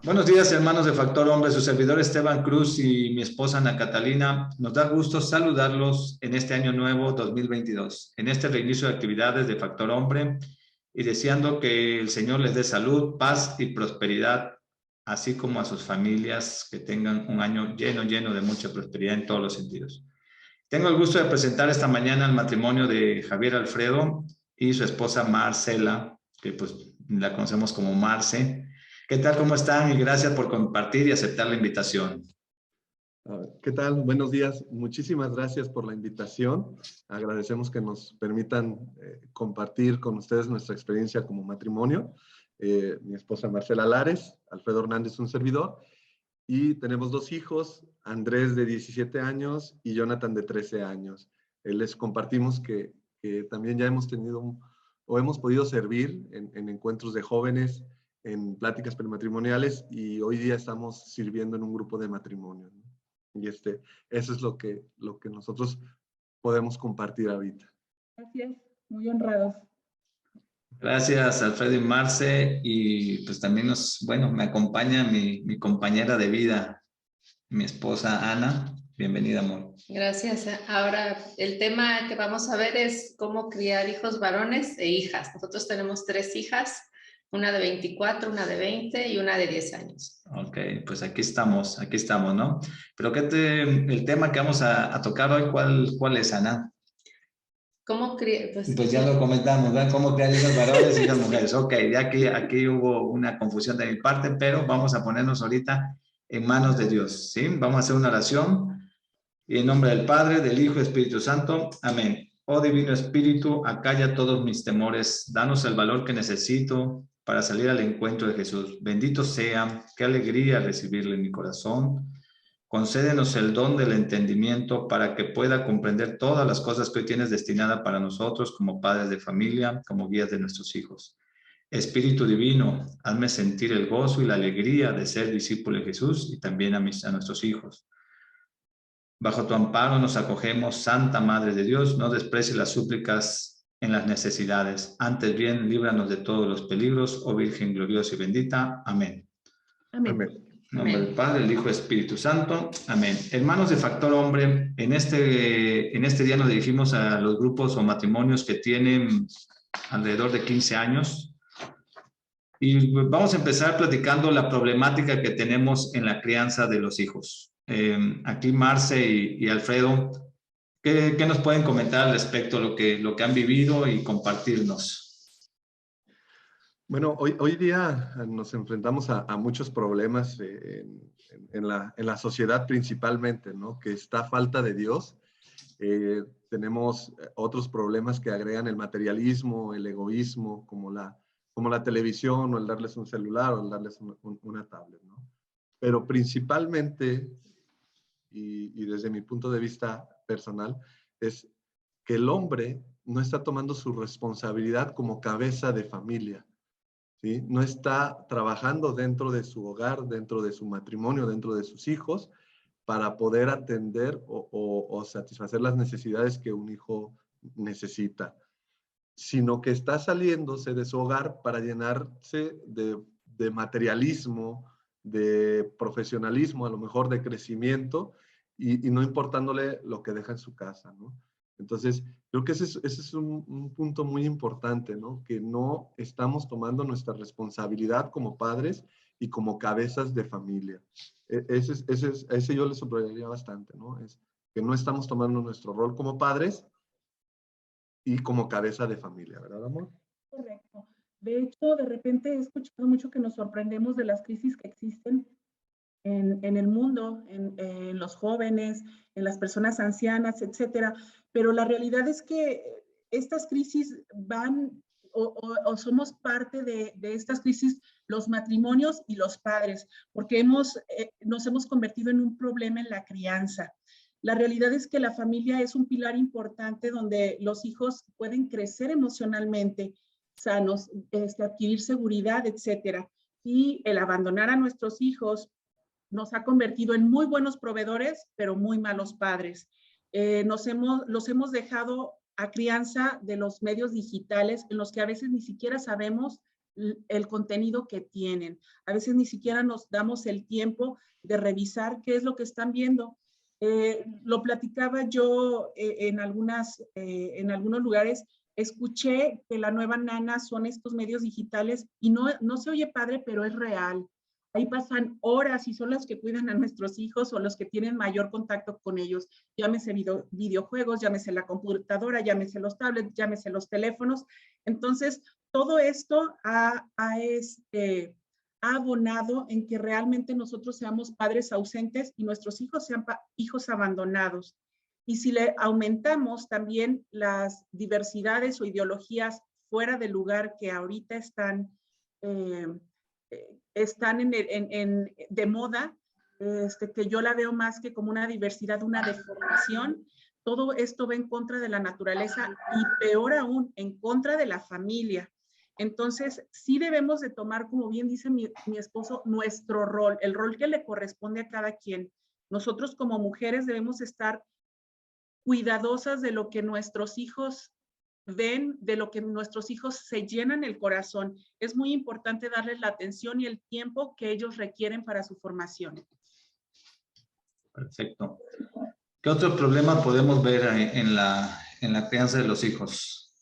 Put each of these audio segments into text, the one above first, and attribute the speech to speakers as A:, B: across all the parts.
A: Buenos días, hermanos de Factor Hombre, su servidor Esteban Cruz y mi esposa Ana Catalina. Nos da gusto saludarlos en este año nuevo 2022, en este reinicio de actividades de Factor Hombre y deseando que el Señor les dé salud, paz y prosperidad, así como a sus familias que tengan un año lleno de mucha prosperidad en todos los sentidos. Tengo el gusto de presentar esta mañana el matrimonio de Javier Alfredo y su esposa Marcela, que pues la conocemos como Marce. ¿Qué tal? ¿Cómo están? Y gracias por compartir y aceptar la invitación.
B: ¿Qué tal? Buenos días. Muchísimas gracias por la invitación. Agradecemos que nos permitan compartir con ustedes nuestra experiencia como matrimonio. Mi esposa Marcela Lares, Alfredo Hernández, un servidor. Y tenemos dos hijos, Andrés de 17 años y Jonathan de 13 años. Les compartimos que también ya hemos tenido o hemos podido servir en encuentros de jóvenes, en pláticas prematrimoniales y hoy día estamos sirviendo en un grupo de matrimonio, ¿no? Y eso es lo que nosotros podemos compartir ahorita.
C: Gracias, muy honrados.
A: Gracias, Alfredo y Marce. Y pues también me acompaña mi compañera de vida, mi esposa Ana. Bienvenida, amor.
D: Gracias. Ahora, el tema que vamos a ver es cómo criar hijos varones e hijas. Nosotros tenemos 3 hijas, una de 24, una de 20 y una de 10 años.
A: Ok, pues aquí estamos, ¿no? Pero el tema que vamos a tocar hoy, ¿cuál es, Ana?
D: ¿Cómo criar?
A: Pues ya lo comentamos, ¿verdad? ¿Cómo criar hijos varones y hijas mujeres? Ok, ya que aquí hubo una confusión de mi parte, pero vamos a ponernos ahorita en manos de Dios, ¿sí? Vamos a hacer una oración y en nombre del Padre, del Hijo y Espíritu Santo. Amén. Oh Divino Espíritu, acalla todos mis temores, danos el valor que necesito para salir al encuentro de Jesús. Bendito sea, qué alegría recibirle en mi corazón. Concédenos el don del entendimiento para que pueda comprender todas las cosas que hoy tienes destinada para nosotros como padres de familia, como guías de nuestros hijos. Espíritu Divino, hazme sentir el gozo y la alegría de ser discípulo de Jesús y también a nuestros hijos. Bajo tu amparo nos acogemos, Santa Madre de Dios, no desprecies las súplicas en las necesidades. Antes bien, líbranos de todos los peligros, oh Virgen gloriosa y bendita. Amén.
C: Amén.
B: Amén.
A: En nombre del Padre, el Hijo y Espíritu Santo. Amén. Hermanos de Factor Hombre, en este día nos dirigimos a los grupos o matrimonios que tienen alrededor de 15 años. Y vamos a empezar platicando la problemática que tenemos en la crianza de los hijos. Aquí Marce y Alfredo, ¿qué nos pueden comentar al respecto de lo que han vivido y compartirnos?
B: Bueno, hoy día nos enfrentamos a muchos problemas en la sociedad principalmente, ¿no? Que está falta de Dios. Tenemos otros problemas que agregan el materialismo, el egoísmo, como la televisión o el darles un celular o el darles una tablet, ¿no? Pero principalmente, y desde mi punto de vista personal, es que el hombre no está tomando su responsabilidad como cabeza de familia. ¿Sí? No está trabajando dentro de su hogar, dentro de su matrimonio, dentro de sus hijos, para poder atender o satisfacer las necesidades que un hijo necesita, sino que está saliéndose de su hogar para llenarse de materialismo, de profesionalismo, a lo mejor de crecimiento, y no importándole lo que deja en su casa, ¿no? Entonces, creo que ese es un punto muy importante, ¿no? Que no estamos tomando nuestra responsabilidad como padres y como cabezas de familia. Ese yo le subrayaría bastante, ¿no? Es que no estamos tomando nuestro rol como padres y como cabeza de familia, ¿verdad, amor?
C: Correcto. De hecho, de repente he escuchado mucho que nos sorprendemos de las crisis que existen en el mundo, en los jóvenes, en las personas ancianas, etcétera. Pero la realidad es que estas crisis van o somos parte de estas crisis los matrimonios y los padres, porque nos hemos convertido en un problema en la crianza. La realidad es que la familia es un pilar importante donde los hijos pueden crecer emocionalmente sanos, adquirir seguridad, etcétera. Y el abandonar a nuestros hijos nos ha convertido en muy buenos proveedores, pero muy malos padres. Los hemos dejado a crianza de los medios digitales en los que a veces ni siquiera sabemos el contenido que tienen. A veces ni siquiera nos damos el tiempo de revisar qué es lo que están viendo. Lo platicaba yo en algunos lugares. Escuché que la nueva nana son estos medios digitales y no se oye padre, pero es real. Ahí pasan horas y son los que cuidan a nuestros hijos o los que tienen mayor contacto con ellos. Llámese videojuegos, llámese la computadora, llámese los tablets, llámese los teléfonos. Entonces, todo esto ha abonado en que realmente nosotros seamos padres ausentes y nuestros hijos sean hijos abandonados. Y si le aumentamos también las diversidades o ideologías fuera del lugar que ahorita están de moda, que yo la veo más que como una diversidad, una deformación, todo esto va en contra de la naturaleza y peor aún, en contra de la familia. Entonces, sí debemos de tomar, como bien dice mi esposo, nuestro rol, el rol que le corresponde a cada quien. Nosotros como mujeres debemos estar cuidadosas de lo que nuestros hijos ven, de lo que nuestros hijos se llenan el corazón. Es muy importante darles la atención y el tiempo que ellos requieren para su formación.
A: Perfecto. ¿Qué otro problema podemos ver en la crianza de los hijos?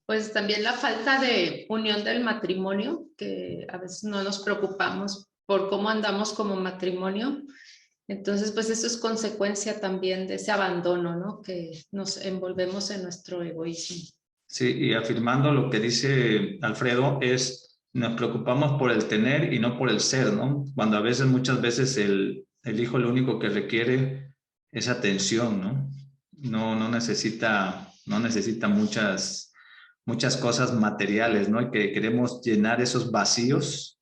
D: Pues también la falta de unión del matrimonio, que a veces no nos preocupamos por cómo andamos como matrimonio. Entonces, pues eso es consecuencia también de ese abandono, ¿no? Que nos envolvemos en nuestro egoísmo.
A: Sí, y afirmando lo que dice Alfredo, nos preocupamos por el tener y no por el ser, ¿no? Cuando muchas veces el hijo lo único que requiere es atención, ¿no? No necesita muchas cosas materiales, ¿no? Y que queremos llenar esos vacíos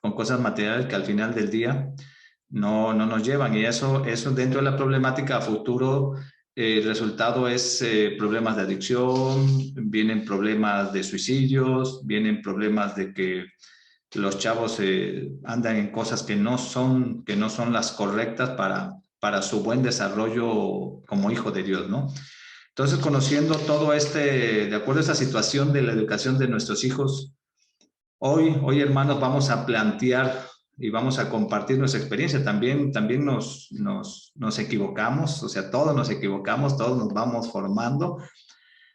A: con cosas materiales que al final del día no nos llevan. Y eso dentro de la problemática a futuro, el resultado es problemas de adicción, vienen problemas de suicidios, vienen problemas de que los chavos andan en cosas que no son las correctas para su buen desarrollo como hijo de Dios, ¿no? Entonces, conociendo todo de acuerdo a esa situación de la educación de nuestros hijos, hoy hermanos, vamos a plantear y vamos a compartir nuestra experiencia. También nos equivocamos, o sea, todos nos equivocamos, todos nos vamos formando,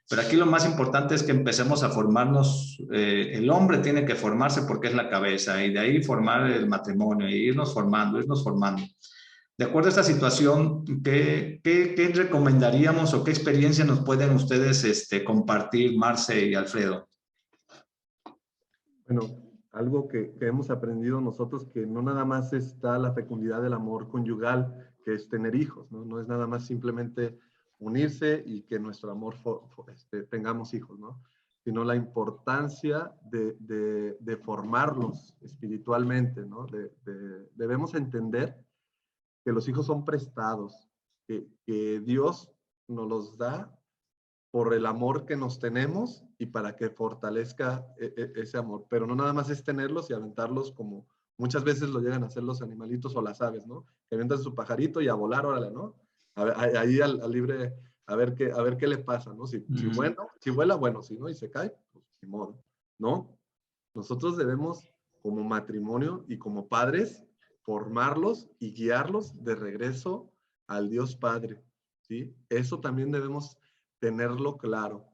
A: pero aquí lo más importante es que empecemos a formarnos. El hombre tiene que formarse porque es la cabeza, y de ahí formar el matrimonio, e irnos formando. De acuerdo a esta situación, ¿qué recomendaríamos o qué experiencia nos pueden ustedes compartir, Marce y Alfredo?
B: Bueno, algo que hemos aprendido nosotros, que no nada más está la fecundidad del amor conyugal, que es tener hijos, ¿no? No es nada más simplemente unirse y que nuestro amor tengamos hijos, ¿no? Sino la importancia de formarlos espiritualmente, ¿no? Debemos entender que los hijos son prestados, que Dios nos los da por el amor que nos tenemos y para que fortalezca ese amor. Pero no nada más es tenerlos y aventarlos como muchas veces lo llegan a hacer los animalitos o las aves, ¿no? Que aventan su pajarito y a volar, órale, ¿no? Ahí al libre, a ver qué le pasa, ¿no? Si vuela, bueno, si no, y se cae, pues ni modo, ¿no? Nosotros debemos, como matrimonio y como padres, formarlos y guiarlos de regreso al Dios Padre, ¿sí? Eso también debemos tenerlo claro,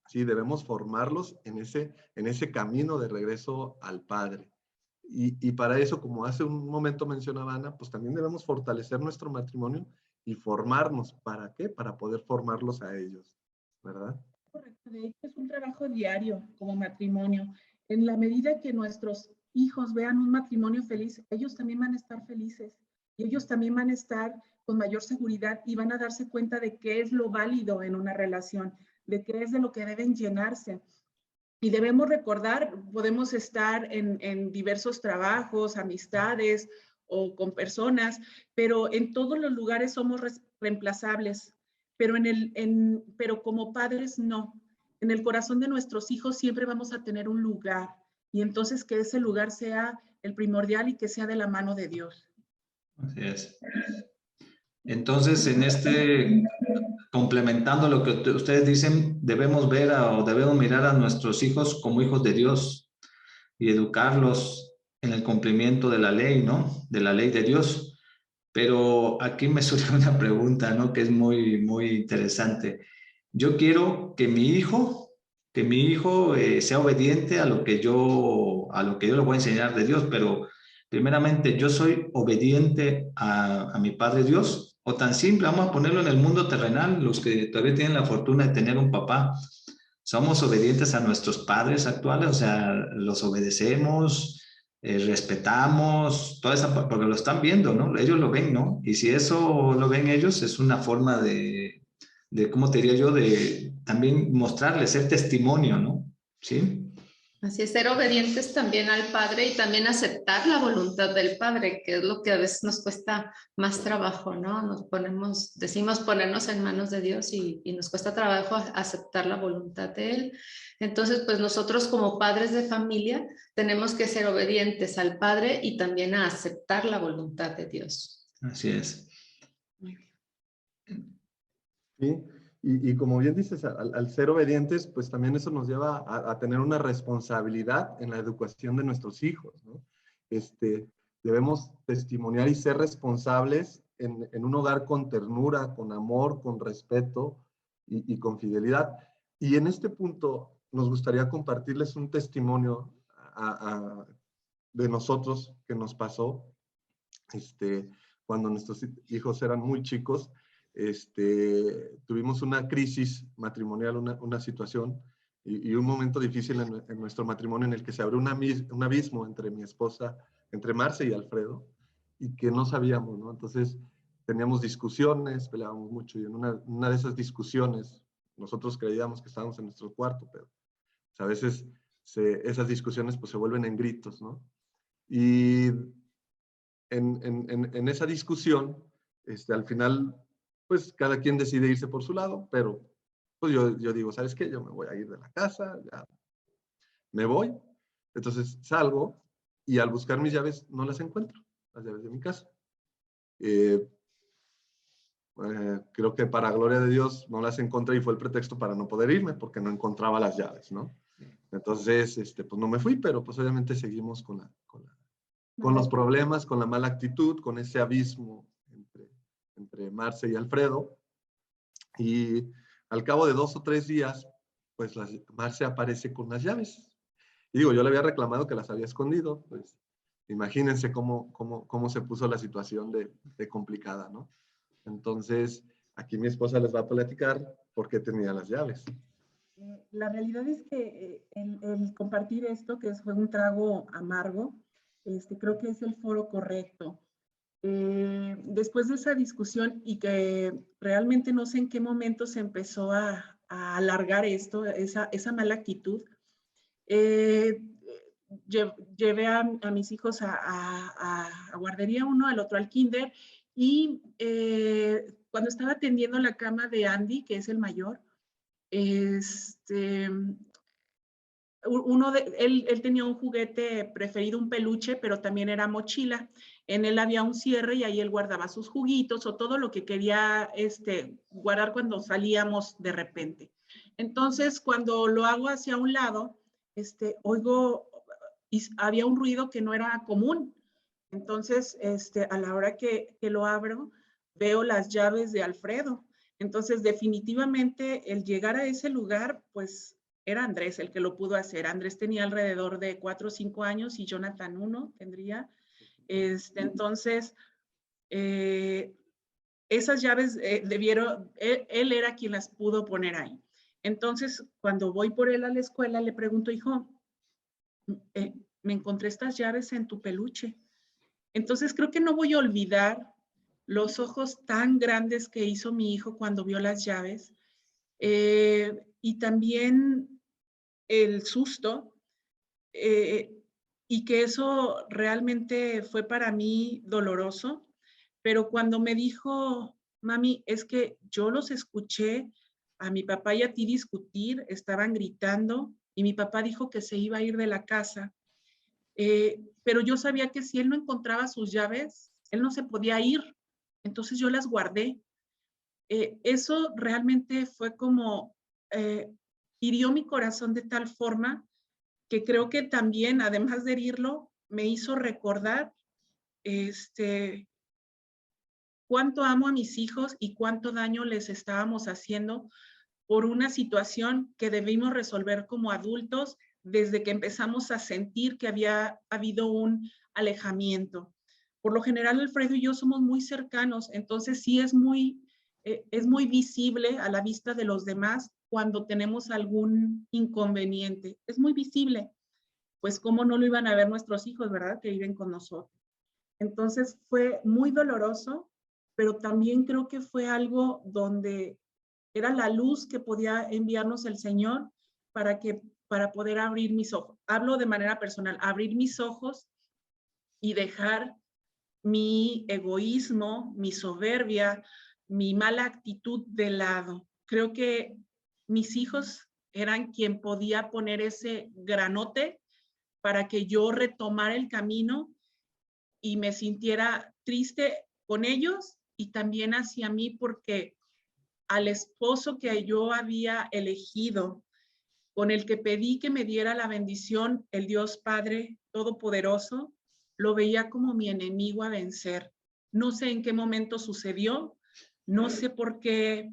B: ¿sí? Debemos formarlos en ese camino de regreso al Padre. Y para eso, como hace un momento mencionaba Ana, pues también debemos fortalecer nuestro matrimonio y formarnos. ¿Para qué? Para poder formarlos a ellos, ¿verdad?
C: Correcto. De hecho, es un trabajo diario como matrimonio. En la medida que nuestros hijos vean un matrimonio feliz, ellos también van a estar felices y ellos también van a estar con mayor seguridad y van a darse cuenta de qué es lo válido en una relación, de qué es de lo que deben llenarse. Y debemos recordar, podemos estar en diversos trabajos, amistades o con personas, pero en todos los lugares somos reemplazables, pero como padres no. En el corazón de nuestros hijos siempre vamos a tener un lugar, y entonces que ese lugar sea el primordial y que sea de la mano de Dios.
A: Así es. Entonces, complementando lo que ustedes dicen, debemos ver o debemos mirar a nuestros hijos como hijos de Dios y educarlos en el cumplimiento de la ley, ¿no? De la ley de Dios. Pero aquí me surge una pregunta, ¿no? Que es muy, muy interesante. Yo quiero que mi hijo sea obediente a lo que yo le voy a enseñar de Dios, pero primeramente, ¿yo soy obediente a mi Padre Dios? O tan simple, vamos a ponerlo en el mundo terrenal, los que todavía tienen la fortuna de tener un papá, ¿somos obedientes a nuestros padres actuales? O sea, los obedecemos, respetamos, toda esa, porque lo están viendo, ¿no? Ellos lo ven, ¿no? Y si eso lo ven ellos, es una forma ¿cómo te diría yo? De también mostrarles, ser testimonio, ¿no? ¿Sí?
D: Así es, ser obedientes también al Padre y también aceptar la voluntad del Padre, que es lo que a veces nos cuesta más trabajo, ¿no? Decimos ponernos en manos de Dios y nos cuesta trabajo aceptar la voluntad de Él. Entonces, pues nosotros como padres de familia tenemos que ser obedientes al Padre y también a aceptar la voluntad de Dios.
A: Así es.
D: Muy bien.
B: ¿Sí? Y como bien dices, al ser obedientes, pues también eso nos lleva a tener una responsabilidad en la educación de nuestros hijos, ¿no? Debemos testimoniar y ser responsables en un hogar con ternura, con amor, con respeto y con fidelidad. Y en este punto nos gustaría compartirles un testimonio de nosotros que nos pasó cuando nuestros hijos eran muy chicos. Tuvimos una crisis matrimonial, una situación y un momento difícil en nuestro matrimonio en el que se abrió un abismo entre mi esposa, entre Marce y Alfredo, y que no sabíamos, ¿no? Entonces teníamos discusiones, peleábamos mucho, y en una de esas discusiones nosotros creíamos que estábamos en nuestro cuarto, pero pues, a veces esas discusiones pues se vuelven en gritos, ¿no? Y en esa discusión, al final, pues cada quien decide irse por su lado, pero pues yo digo, ¿sabes qué? Yo me voy a ir de la casa, ya me voy. Entonces salgo y al buscar mis llaves no las encuentro, las llaves de mi casa. Creo que para gloria de Dios no las encontré y fue el pretexto para no poder irme porque no encontraba las llaves, ¿no? Entonces, pues no me fui, pero pues obviamente seguimos con los problemas, con la mala actitud, con ese abismo entre Marce y Alfredo. Y al cabo de 2 o 3 días, pues Marce aparece con las llaves. Y digo, yo le había reclamado que las había escondido, pues imagínense cómo se puso la situación de complicada, ¿no? Entonces, aquí mi esposa les va a platicar por qué tenía las llaves.
C: La realidad es que el compartir esto, que fue un trago amargo, creo que es el foro correcto. Después de esa discusión y que realmente no sé en qué momento se empezó a alargar esto, esa mala actitud, llevé a mis hijos a guardería, uno, al otro al kinder, y cuando estaba atendiendo la cama de Andy, que es el mayor, él tenía un juguete preferido, un peluche, pero también era mochila. En él había un cierre y ahí él guardaba sus juguitos o todo lo que quería guardar cuando salíamos de repente. Entonces, cuando lo hago hacia un lado, oigo, y había un ruido que no era común. Entonces, a la hora que lo abro, veo las llaves de Alfredo. Entonces, definitivamente, el llegar a ese lugar, pues, era Andrés el que lo pudo hacer. Andrés tenía alrededor de 4 o 5 años y Jonathan 1 tendría. Entonces, esas llaves él era quien las pudo poner ahí. Entonces, cuando voy por él a la escuela, le pregunto, hijo, me encontré estas llaves en tu peluche. Entonces, creo que no voy a olvidar los ojos tan grandes que hizo mi hijo cuando vio las llaves. Y también el susto, y que eso realmente fue para mí doloroso, pero cuando me dijo, mami, es que yo los escuché a mi papá y a ti discutir, estaban gritando, y mi papá dijo que se iba a ir de la casa, pero yo sabía que si él no encontraba sus llaves, él no se podía ir, entonces yo las guardé. eso realmente fue como, hirió mi corazón de tal forma que creo que también, además de herirlo, me hizo recordar cuánto amo a mis hijos y cuánto daño les estábamos haciendo por una situación que debimos resolver como adultos desde que empezamos a sentir que había habido un alejamiento. Por lo general, Alfredo y yo somos muy cercanos, entonces sí es muy visible a la vista de los demás cuando tenemos algún inconveniente. Es muy visible, pues cómo no lo iban a ver nuestros hijos, ¿verdad? Que viven con nosotros. Entonces fue muy doloroso, pero también creo que fue algo donde era la luz que podía enviarnos el Señor para poder abrir mis ojos. Hablo de manera personal, abrir mis ojos y dejar mi egoísmo, mi soberbia, mi mala actitud de lado. Creo que mis hijos eran quien podía poner ese granote para que yo retomara el camino y me sintiera triste con ellos y también hacia mí, porque al esposo que yo había elegido, con el que pedí que me diera la bendición, el Dios Padre Todopoderoso, lo veía como mi enemigo a vencer. No sé en qué momento sucedió, no sé por qué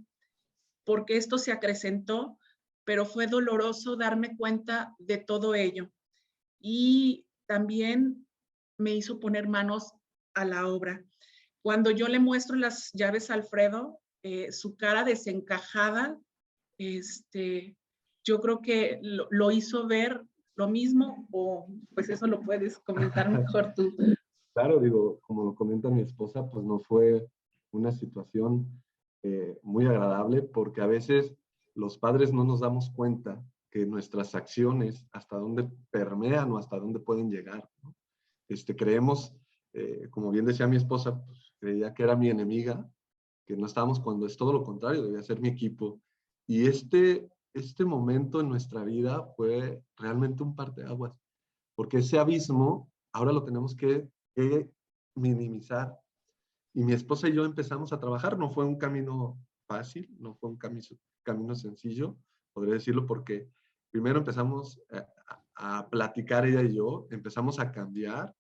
C: esto se acrecentó, pero fue doloroso darme cuenta de todo ello. Y también me hizo poner manos a la obra. Cuando yo le muestro las llaves a Alfredo, su cara desencajada, yo creo que lo hizo ver lo mismo, o pues eso lo puedes comentar mejor tú.
B: Claro, digo, como lo comenta mi esposa, pues no fue una situación muy agradable, porque a veces los padres no nos damos cuenta que nuestras acciones hasta dónde permean o hasta dónde pueden llegar, ¿no? Creemos, como bien decía mi esposa, pues, creía que era mi enemiga, que no estábamos, cuando es todo lo contrario, debía ser mi equipo. Y este momento en nuestra vida fue realmente un parteaguas, porque ese abismo ahora lo tenemos que minimizar. Y mi esposa y yo empezamos a trabajar. No fue un camino fácil, no fue un camino sencillo, podría decirlo, porque primero empezamos a platicar ella y yo, empezamos a cambiar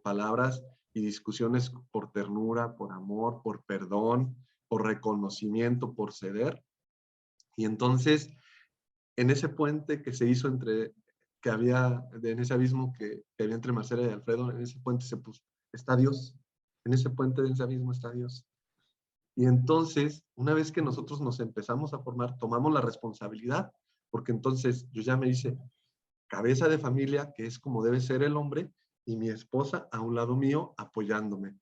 B: palabras y discusiones por ternura, por amor, por perdón, por reconocimiento, por ceder. Y entonces, en ese puente que se hizo en ese abismo que había entre Marcela y Alfredo, en ese puente se puso, está Dios. En ese puente de ese abismo está Dios. Y entonces, una vez que nosotros nos empezamos a formar, tomamos la responsabilidad, porque entonces yo ya me hice cabeza de familia, que es como debe ser el hombre, y mi esposa a un lado mío apoyándome.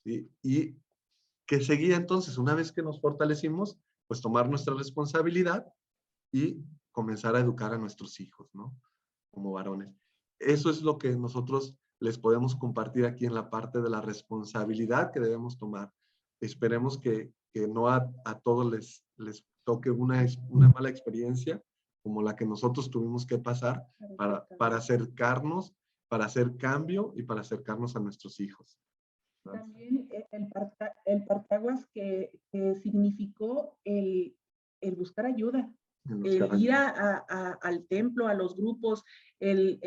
B: ¿Sí? Y que seguía entonces, una vez que nos fortalecimos, pues tomar nuestra responsabilidad y comenzar a educar a nuestros hijos, ¿no? Como varones. Eso es lo que nosotros les podemos compartir aquí en la parte de la responsabilidad que debemos tomar. Esperemos que no a todos les toque una mala experiencia como la que nosotros tuvimos que pasar para acercarnos, para hacer cambio y para acercarnos a nuestros hijos.
C: También el partaguas que significó el buscar ayuda, el ir al templo, a los grupos, el